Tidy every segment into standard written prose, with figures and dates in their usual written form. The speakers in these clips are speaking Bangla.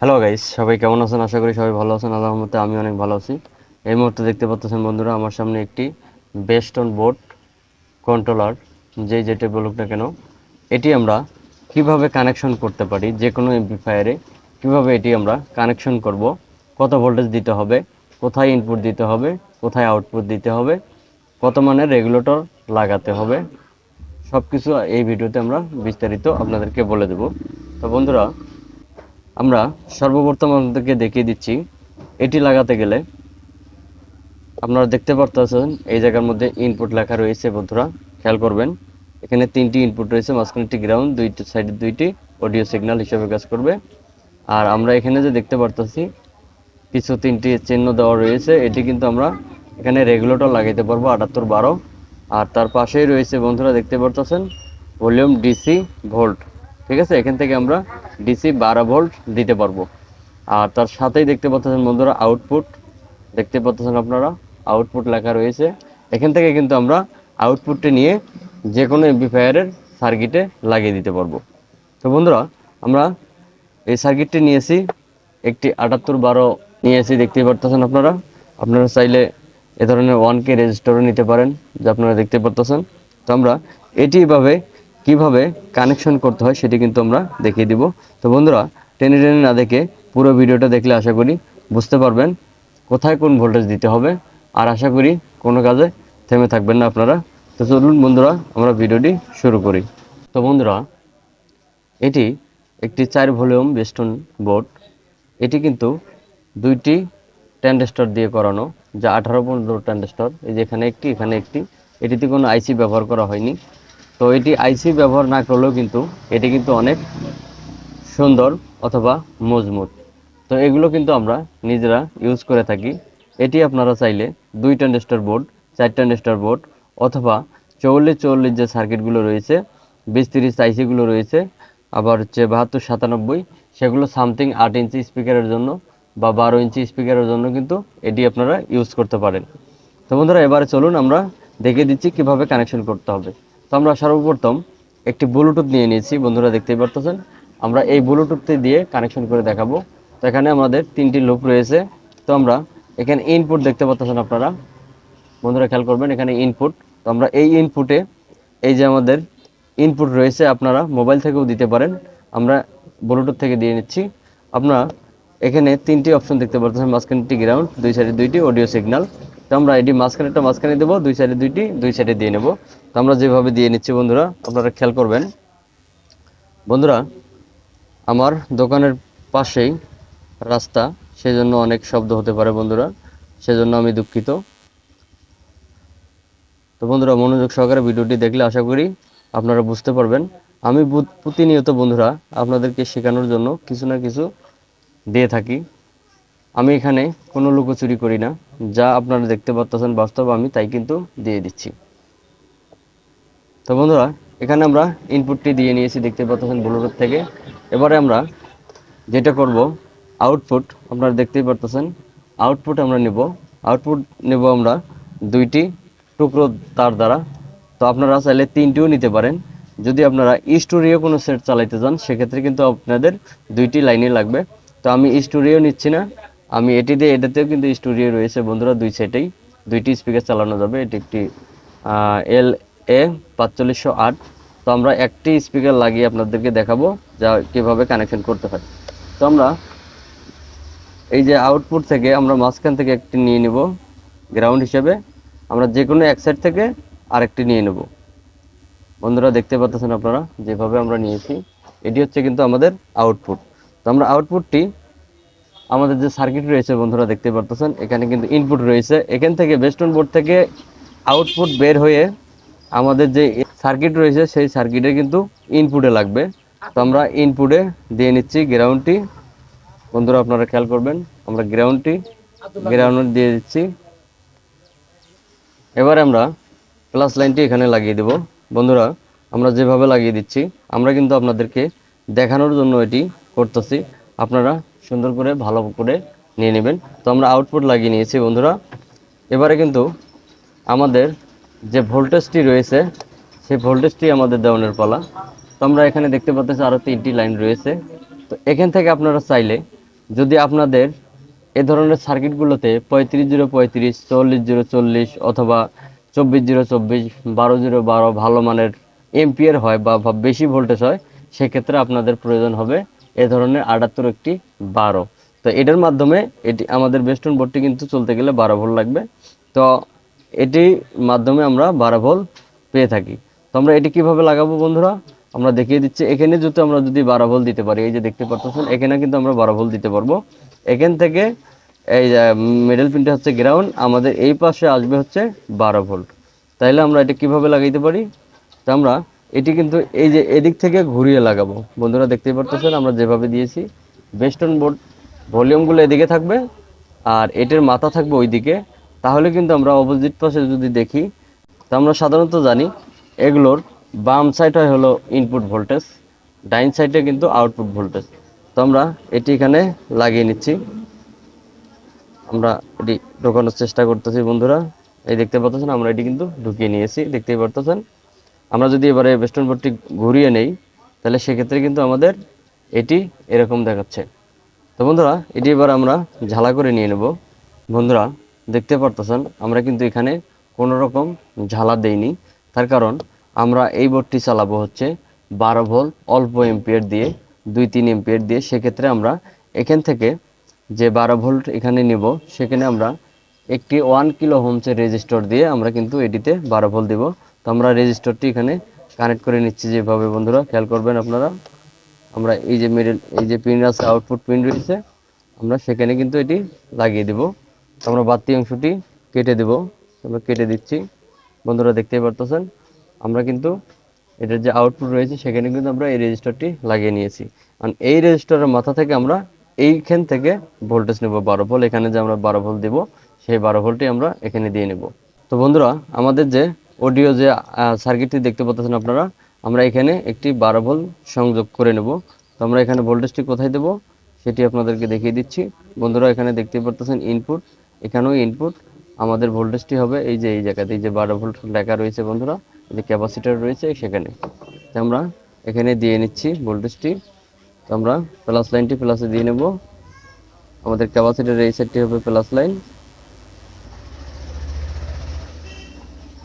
হ্যালো গাইস, সবাই কেমন আছেন? আশা করি সবাই ভালো আছেন। আল্লাহর রহমতে আমি অনেক ভালো আছি। এই মুহূর্তে দেখতে পাচ্ছেন বন্ধুরা, আমার সামনে একটি বেস্টন বোর্ড কন্ট্রোলার, যেটা বলুক না কেন, এটি আমরা কিভাবে কানেকশন করতে পারি, যে কোনো এমপ্লিফায়ারে কিভাবে এটি আমরা কানেকশন করব, কত ভোল্টেজ দিতে হবে, কোথায় ইনপুট দিতে হবে, কোথায় আউটপুট দিতে হবে, কত মানের রেগুলেটর লাগাতে হবে, সব কিছু এই ভিডিওতে আমরা বিস্তারিত আপনাদেরকে বলে দেব। তো বন্ধুরা, আমরা সর্বপ্রথম আপনাদেরকে দেখিয়ে দিচ্ছি এটি লাগাতে গেলে আপনারা দেখতে পারতেছেন এই জায়গার মধ্যে ইনপুট লেখা রয়েছে। বন্ধুরা খেয়াল করবেন, এখানে তিনটি ইনপুট রয়েছে, মাঝখানে একটি গ্রাউন্ড, দুইটি সাইডে দুইটি অডিও সিগন্যাল হিসেবে কাজ করবে। আর আমরা এখানে যে দেখতে পারতেছি কিছু তিনটি চিহ্ন দেওয়া রয়েছে, এটি কিন্তু আমরা এখানে রেগুলেটর লাগাইতে পারবো 7812। আর তার পাশেই রয়েছে বন্ধুরা দেখতে পারতেছেন ভলিউম ডিসি ভোল্ট, ঠিক আছে, এখান থেকে আমরা ডিসি 12 ভোল্ট দিতে পারবো। আর তার সাথেই দেখতে পাচ্ছেন বন্ধুরা আউটপুট, দেখতে পাচ্ছেন আপনারা আউটপুট লেখা রয়েছে। এখান থেকে কিন্তু আমরা আউটপুটটি নিয়ে যে কোনো এমপ্লিফায়ারের সার্কিটে লাগিয়ে দিতে পারবো। তো বন্ধুরা, আমরা এই সার্কিটটি নিয়েছি, একটি 7812 নিয়েছি, দেখতেই পারতেছেন আপনারা। আপনারা চাইলে এ ধরনের 1K রেজিস্টারও নিতে পারেন, যা আপনারা দেখতে পারতেছেন। তো আমরা এটি এভাবে কিভাবে কানেকশন করতে হয় সেটি কিন্তু আমরা দেখিয়ে দিব। তো বন্ধুরা, টেনে টেনে না দেখে পুরো ভিডিওটা দেখলে আশা করি বুঝতে পারবেন কোথায় কোন ভোল্টেজ দিতে হবে, আর আশা করি কোনো কাজে থেমে থাকবেন না আপনারা। তো চলুন বন্ধুরা, আমরা ভিডিওটি শুরু করি। তো বন্ধুরা, এটি একটি 4 ভলিউম বেস্টন বোর্ড। এটি কিন্তু দুইটি ট্রানজিস্টর দিয়ে করানো, যা 18-15 ট্রানজিস্টর, এই যে এখানে একটি, এখানে একটি। এটিতে কোনো আইসি ব্যবহার করা হয়নি। তো এটি আইসি ব্যবহার না করলেও কিন্তু এটি কিন্তু অনেক সুন্দর অথবা মজবুত। তো এগুলো কিন্তু আমরা নিজেরা ইউজ করে থাকি। এটি আপনারা চাইলে 2 ট্রানজিস্টর বোর্ড, 4 ট্রানজিস্টর বোর্ড, অথবা 44-44 যে সার্কিটগুলো রয়েছে, 20-30 আইসিগুলো রয়েছে, আবার হচ্ছে 72-97, সেগুলো সামথিং 8 ইঞ্চি স্পিকারের জন্য বা 12 ইঞ্চি স্পিকারের জন্য কিন্তু এটি আপনারা ইউজ করতে পারেন। তো বন্ধুরা, এবারে চলুন আমরা দেখিয়ে দিচ্ছি কিভাবে কানেকশন করতে হবে। তো আমরা সর্বপ্রথম একটি ব্লুটুথ নিয়ে নিয়েছি, বন্ধুরা দেখতেই পারতেছেন। আমরা এই ব্লুটুথটি দিয়ে কানেকশন করে দেখাবো। তো এখানে আমাদের 3টি লুপ রয়েছে। তো আমরা এখানে ইনপুট দেখতে পাচ্ছেন আপনারা, বন্ধুরা খেয়াল করবেন, এখানে ইনপুট। তো আমরা এই ইনপুটে, এই যে আমাদের ইনপুট রয়েছে, আপনারা মোবাইল থেকেও দিতে পারেন, আমরা ব্লুটুথ থেকে দিয়ে নিচ্ছি। আপনারা এখানে 3টি অপশন দেখতে পাচ্ছেন, মাঝখানে একটি গ্রাউন্ড, দুই সাইডে দুইটি অডিও সিগন্যাল। তো আমরা এটি মাঝখানেটা মাঝখানে দেবো, দুই সাইডে দুইটি, দুই সাইডে দিয়ে নেব। তো আমরা যেভাবে দিয়ে নিচ্ছি বন্ধুরা, আপনারা খেয়াল করবেন। বন্ধুরা, আমার দোকানের পাশেই রাস্তা, সেজন্য অনেক শব্দ হতে পারে বন্ধুরা, সেজন্য আমি দুঃখিত। তো বন্ধুরা, মনোযোগ সহকারে ভিডিওটি দেখলে আশা করি আপনারা বুঝতে পারবেন। আমি প্রতিনিয়ত বন্ধুরা আপনাদেরকে শেখানোর জন্য কিছু না কিছু দিয়ে থাকি। আমি এখানে কোনো লুকোচুরি করি না, যা আপনারা দেখতে পাচ্ছেন বাস্তব, আমি তাই কিন্তু দিয়ে দিচ্ছি। তো বন্ধুরা, এখানে আমরা ইনপুটটি দিয়ে নিয়েছি, দেখতে পাচ্ছেন ব্লুটুথ থেকে। এবারে আমরা যেটা করব, আউটপুট আপনারা দেখতেই পারতেছেন, আউটপুট আমরা নেব। আউটপুট নেব আমরা 2টি টুকরো তার দ্বারা। তো আপনারা চাইলে 3টিও নিতে পারেন। যদি আপনারা স্টুডিও কোনো সেট চালাইতে চান, সেক্ষেত্রে কিন্তু আপনাদের 2টি লাইনই লাগবে। তো আমি স্টুডিও নিচ্ছি না, আমি এটি দিয়ে, এটাতেও কিন্তু স্টুডিও রয়েছে বন্ধুরা, দুই সাইডেই 2টি স্পিকার চালানো যাবে। এটি একটি LA 4508। তো আমরা একটি স্পিকার লাগিয়ে আপনাদেরকে দেখাবো যা কিভাবে কানেকশন করতে হয়। তো আমরা এই যে আউটপুট থেকে আমরা মাঝখান থেকে একটি নিয়ে নেব গ্রাউন্ড হিসেবে, আমরা যে কোনো এক সাইড থেকে আরেকটি নিয়ে নেব। বন্ধুরা দেখতে পাচ্ছেন আপনারা যেভাবে আমরা নিয়েছি, এটি হচ্ছে কিন্তু আমাদের আউটপুট। তো আমরা আউটপুটটি, আমাদের যে সার্কিট রয়েছে বন্ধুরা দেখতে পাচ্ছেন, এখানে কিন্তু ইনপুট রয়েছে, এখান থেকে বেস্টন বোর্ড থেকে আউটপুট বের হয়ে আমাদের যে সার্কিট রয়েছে সেই সার্কিটে কিন্তু ইনপুটে লাগবে। তো আমরা ইনপুটে দিয়ে নিচ্ছি গ্রাউন্ডটি। বন্ধুরা আপনারা খেয়াল করবেন, আমরা গ্রাউন্ড দিয়ে দিচ্ছি। এবারে আমরা প্লাস লাইনটি এখানে লাগিয়ে দেব। বন্ধুরা, আমরা যেভাবে লাগিয়ে দিচ্ছি, আমরা কিন্তু আপনাদেরকে দেখানোর জন্য এটি করতেছি, আপনারা সুন্দর করে ভালো করে নিয়ে নেবেন। তো আমরা আউটপুট লাগিয়ে নিয়েছি বন্ধুরা। এবারে কিন্তু আমাদের যে ভোল্টেজটি রয়েছে, সেই ভোল্টেজটি আমাদের দেওয়ানোর পালা। তো আমরা এখানে দেখতে পাচ্ছি আরও 3টি লাইন রয়েছে। তো এখান থেকে আপনারা চাইলে যদি আপনাদের এ ধরনের সার্কিটগুলোতে 35 0 35, 40 0 40 অথবা 24 0 24, 12 0 12 ভালো মানের এম্পিয়ার হয় বা বেশি ভোল্টেজ হয়, সেক্ষেত্রে আপনাদের প্রয়োজন হবে এ ধরনের 78 একটি 12। তো এটার মাধ্যমে এটি আমাদের বেস্টন বোর্ডটি কিন্তু চলতে গেলে 12 ভোল্ট লাগবে। তো এটির মাধ্যমে আমরা 12 ভোল্ট পেয়ে থাকি। তো আমরা এটি কিভাবে লাগাবো বন্ধুরা, আমরা দেখিয়ে দিচ্ছি। এখানে আমরা যদি 12 ভোল্ট দিতে পারি, এই যে দেখতে পাচ্ছেন এখানে কিন্তু আমরা 12 ভোল্ট দিতে পারবো। এখান থেকে এই মিডল পিনটা হচ্ছে গ্রাউন্ড, আমাদের এই পাশে আসবে হচ্ছে 12 ভোল্ট। তাইলে আমরা এটা কিভাবে লাগাইতে পারি, তো আমরা এটি কিন্তু এই যে এদিক থেকে ঘুরিয়ে লাগাবো। বন্ধুরা দেখতেই পাচ্ছেন আমরা যেভাবে দিয়েছি, বেস্টন বোর্ড ভলিউমগুলো এদিকে থাকবে আর এটির মাথা থাকবে ওইদিকে। তাহলে কিন্তু আমরা অপোজিট পাশে যদি দেখি, তো আমরা সাধারণত জানি এগুলোর বাম সাইড হয় হলো ইনপুট ভোল্টেজ, ডাইন সাইডে কিন্তু আউটপুট ভোল্টেজ। তো আমরা এটি এখানে লাগিয়ে নিচ্ছি। আমরা এটি ঢোকানোর চেষ্টা করতেছি বন্ধুরা, এই দেখতে পাচ্ছেন আমরা এটি কিন্তু ঢুকিয়ে নিয়েছি, দেখতেই পাচ্ছেন। আমরা যদি এবারে বেস্টন বোর্ডটি ঘুরিয়ে নেই, তাহলে সেক্ষেত্রে কিন্তু আমাদের এটি এরকম দেখাচ্ছে। তো বন্ধুরা এটি এবার আমরা ঝালা করে নিয়ে নেব। বন্ধুরা দেখতে পারতেছেন আমরা কিন্তু এখানে কোনো রকম ঝালা দেইনি, তার কারণ আমরা এই বোর্ডটি চালাবো হচ্ছে 12 ভোল্ট অল্প এম্পিয়ার দিয়ে, 2-3 এম্পিয়ার দিয়ে। সেক্ষেত্রে আমরা এখান থেকে যে 12 ভোল্ট এখানে নেব, সেখানে আমরা একটি 1 কিলো ওহমসের রেজিস্টর দিয়ে আমরা কিন্তু এটিতে 12 ভোল্ট দিব। তো আমরা রেজিস্টরটি এখানে কানেক্ট করে নিচ্ছি যেভাবে, বন্ধুরা খেয়াল করবেন আপনারা। আমরা এই যে এই যে পিন আছে, আউটপুট পিন রয়েছে, আমরা সেখানে কিন্তু এটি লাগিয়ে দিব। তো আমরা বাড়তি অংশটি কেটে দেব, আমরা কেটে দিচ্ছি। বন্ধুরা দেখতেই পারতেছেন আমরা কিন্তু এটার যে আউটপুট রয়েছে সেখানে কিন্তু আমরা এই রেজিস্টারটি লাগিয়ে নিয়েছি। কারণ এই রেজিস্টারের মাথা থেকে আমরা এইখান থেকে ভোল্টেজ নেব 12 ভোল্ট। এখানে যে আমরা 12 ভোল্ট দেব, সেই 12 ভোল্টই আমরা এখানে দিয়ে নেব। তো বন্ধুরা আমাদের যে অডিও যে সার্কিটটি দেখতে পাচ্ছেন আপনারা, আমরা এখানে একটি 12 ভোল্ট সংযোগ করে নেব। তো আমরা এখানে ভোল্টেজটি কোথায় দেব সেটি আপনাদেরকে দেখিয়ে দিচ্ছি। বন্ধুরা এখানে দেখতে পাচ্ছেন ইনপুট, এখানেও ইনপুট। আমাদের ভোল্টেজটি হবে এই যে এই জায়গাতে, এই যে 12 ভোল্ট লেখা রয়েছে বন্ধুরা, এই যে ক্যাপাসিটর রয়েছে সেখানে। তো আমরা এখানে দিয়ে নিচ্ছি ভোল্টেজটি। তো আমরা প্লাস লাইনটি প্লাসে দিয়ে নেব। আমাদের ক্যাপাসিটরের এই সাইডটি হবে প্লাস লাইন,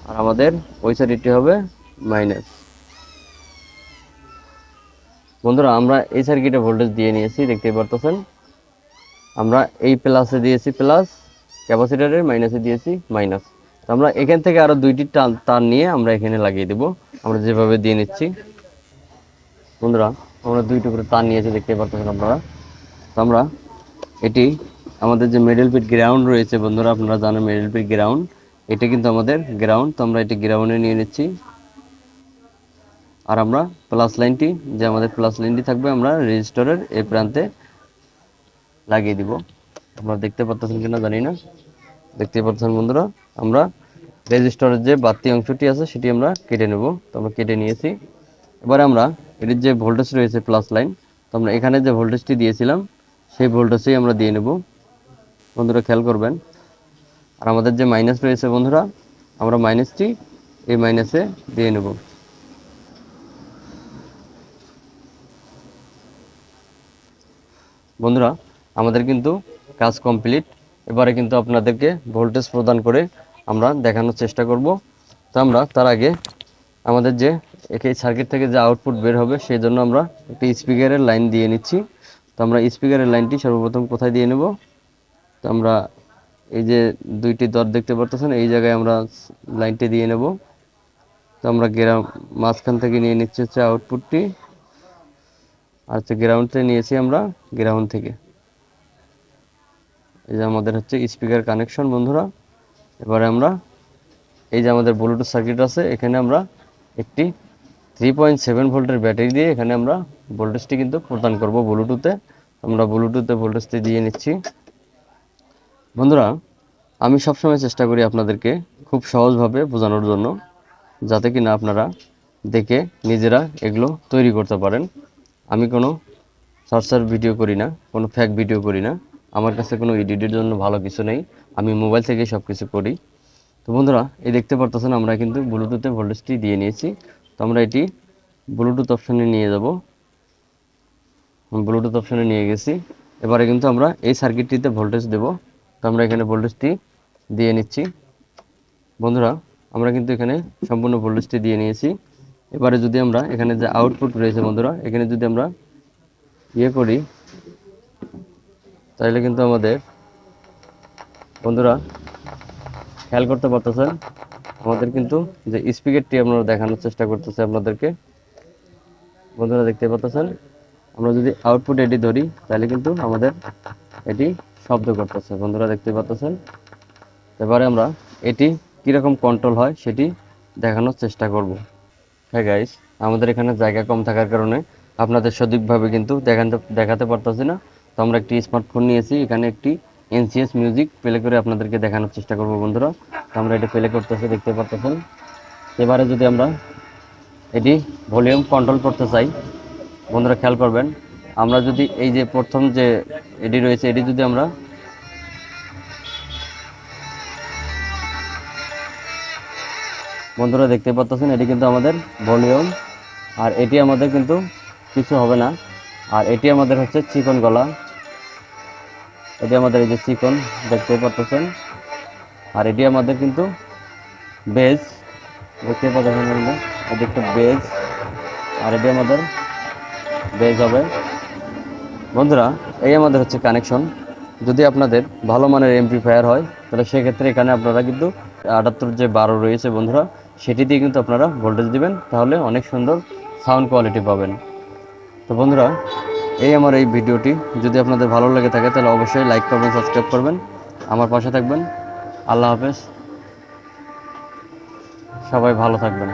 আর আমাদের ওই সাইডটি হবে মাইনাস। বন্ধুরা আমরা এই সার্কিটে ভোল্টেজ দিয়ে নিয়েছি, দেখতেই পারতেছেন। আমরা এই প্লাসে দিয়েছি প্লাস, ক্যাপাসিটরের মাইনাসে দিয়েছি মাইনাস। তো আমরা এখান থেকে আরো দুইটি তার নিয়ে আমরা এখানে লাগিয়ে দেব, আমরা যেভাবে দিয়ে নিচ্ছি। বন্ধুরা আমরা দুইটি করে তার নিয়েছি, দেখতে পারতেছেন আপনারা। তো আমরা এটি আমাদের যে মিডল পিট গ্রাউন্ড রয়েছে বন্ধুরা, আপনারা জানেন মিডল পিট গ্রাউন্ড, এটা কিন্তু আমাদের গ্রাউন্ড। তো আমরা এটি গ্রাউন্ডে নিয়ে নিচ্ছি। আর আমরা প্লাস লাইনটি, যে আমাদের প্লাস লাইনটি থাকবে, আমরা রেজিস্টরের এই প্রান্তে লাগিয়ে দিব। আপনারা দেখতে পাচ্ছেন কিনা জানি না, দেখতে পাচ্ছেন বন্ধুরা। আমরা রেজিস্টরের যে বাড়তি অংশটি আছে সেটি আমরা কেটে নেব। তো আমরা কেটে নিয়েছি। এবারে আমরা এটির যে ভোল্টেজ রয়েছে প্লাস লাইন, তো আমরা এখানে যে ভোল্টেজটি দিয়েছিলাম সেই ভোল্টেজই আমরা দিয়ে নেব, বন্ধুরা খেয়াল করবেন। আর আমাদের যে মাইনাস রয়েছে বন্ধুরা, আমরা মাইনাসটি এই মাইনাসে দিয়ে নেব। বন্ধুরা আমাদের কিন্তু কাজ কমপ্লিট। এবারে কিন্তু আপনাদেরকে ভোল্টেজ প্রদান করে আমরা দেখানোর চেষ্টা করব। তো আমরা তার আগে আমাদের যে এই সার্কিট থেকে যে আউটপুট বের হবে সেই জন্য আমরা একটি স্পিকারের লাইন দিয়ে নিচ্ছি। তো আমরা স্পিকারের লাইনটি সর্বপ্রথম কোথায় দিয়ে নেব, তো আমরা এই যে দুইটি দর দেখতে পারতেছেন, এই জায়গায় আমরা লাইনটি দিয়ে নেব। তো আমরা মাঝখান থেকে নিয়ে নিচ্ছি হচ্ছে আউটপুটটি, আর হচ্ছে গ্রাউন্ড থেকে নিয়েছি আমরা গ্রাউন্ড থেকে। এই যে আমাদের হচ্ছে স্পিকার কানেকশন বন্ধুরা। এবারে আমরা এই যে আমাদের ব্লুটুথ সার্কিট আছে, এখানে আমরা একটি 3.7 ভোল্টের ব্যাটারি দিয়ে এখানে আমরা ভোল্টেজটি কিন্তু প্রদান করব ব্লুটুথে। আমরা ব্লুটুথে ভোল্টেজটি দিয়ে নিচ্ছি। বন্ধুরা আমি সবসময় চেষ্টা করি আপনাদেরকে খুব সহজভাবে বোঝানোর জন্য, যাতে কিনা আপনারা দেখে নিজেরা এগুলো তৈরি করতে পারেন। আমি কোনো সার্চার ভিডিও করি না, কোনো ফেক ভিডিও করি না। আমার কাছে কোনো এডিটের জন্য ভালো কিছু নেই, আমি মোবাইল থেকে সব কিছু করি। তো বন্ধুরা এই দেখতে পারতেছেন আমরা কিন্তু ব্লুটুথে ভোল্টেজটি দিয়ে নিয়েছি। তো আমরা এটি ব্লুটুথ অপশনে নিয়ে যাব, ব্লুটুথ অপশনে নিয়ে গেছি। এবারে কিন্তু আমরা এই সার্কিটটিতে ভোল্টেজ দেব। তো আমরা এখানে ভোল্টেজটি দিয়ে নিচ্ছি। বন্ধুরা আমরা কিন্তু এখানে সম্পূর্ণ ভোল্টেজটি দিয়ে নিয়েছি। এবারে যদি আমরা এখানে যে আউটপুট রয়েছে বন্ধুরা, এখানে যদি আমরা করি, তাহলে কিন্তু আমাদের বন্ধুরা খেয়াল করতে পারতেছেন আমাদের কিন্তু যে স্পিকারটি আমরা দেখানোর চেষ্টা করতেছি আপনাদেরকে, বন্ধুরা দেখতে পাচ্ছেন। আমরা যদি আউটপুট এটি ধরি তাহলে কিন্তু আমাদের এটি শব্দ করতেছে, বন্ধুরা দেখতে পাচ্ছেন। এবারে আমরা এটি কীরকম কন্ট্রোল হয় সেটি দেখানোর চেষ্টা করব। হ্যাঁ গাইস, আমাদের এখানে জায়গা কম থাকার কারণে আপনাদের সঠিকভাবে কিন্তু দেখাতে পারতেছি না। তো আমরা একটি স্মার্টফোন নিয়েছি, এখানে একটি এনসিএস মিউজিক প্লে করে আপনাদেরকে দেখানোর চেষ্টা করব বন্ধুরা। তো আমরা এটি প্লে করতেছি, দেখতে পারতেছেন। এবারে যদি আমরা এটি ভলিউম কন্ট্রোল করতে চাই, বন্ধুরা খেয়াল করবেন, আমরা যদি এই যে প্রথম যে এটি রয়েছে এটি যদি আমরা বন্ধুরা দেখতে পাচ্ছেন, এটি কিন্তু আমাদের ভলিউম, আর এটি আমাদের কিন্তু কিছু হবে না। আর এটি আমাদের হচ্ছে চিকন গলা, এটি আমাদের এই যে চিকন দেখতে পাচ্ছেন। আর এটি আমাদের কিন্তু বেজ দেখতে পাচ্ছেন, এটি একটু বেজ, আর এটি আমাদের বেজ হবে। বন্ধুরা এই আমাদের হচ্ছে কানেকশন। যদি আপনাদের ভালো মানের এমপ্লিফায়ার হয় তাহলে সেক্ষেত্রে এখানে আপনারা কিন্তু 78 যে 12 রয়েছে বন্ধুরা, সেটি দিয়ে কিন্তু আপনারা ভোল্টেজ দিবেন, তাহলে অনেক সুন্দর সাউন্ড কোয়ালিটি পাবেন। তো বন্ধুরা এই আমার এই ভিডিওটি যদি আপনাদের ভালো লেগে থাকে তাহলে অবশ্যই লাইক করবেন, সাবস্ক্রাইব করবেন, আমার পাশে থাকবেন। আল্লাহ হাফেজ, সবাই ভালো থাকবেন।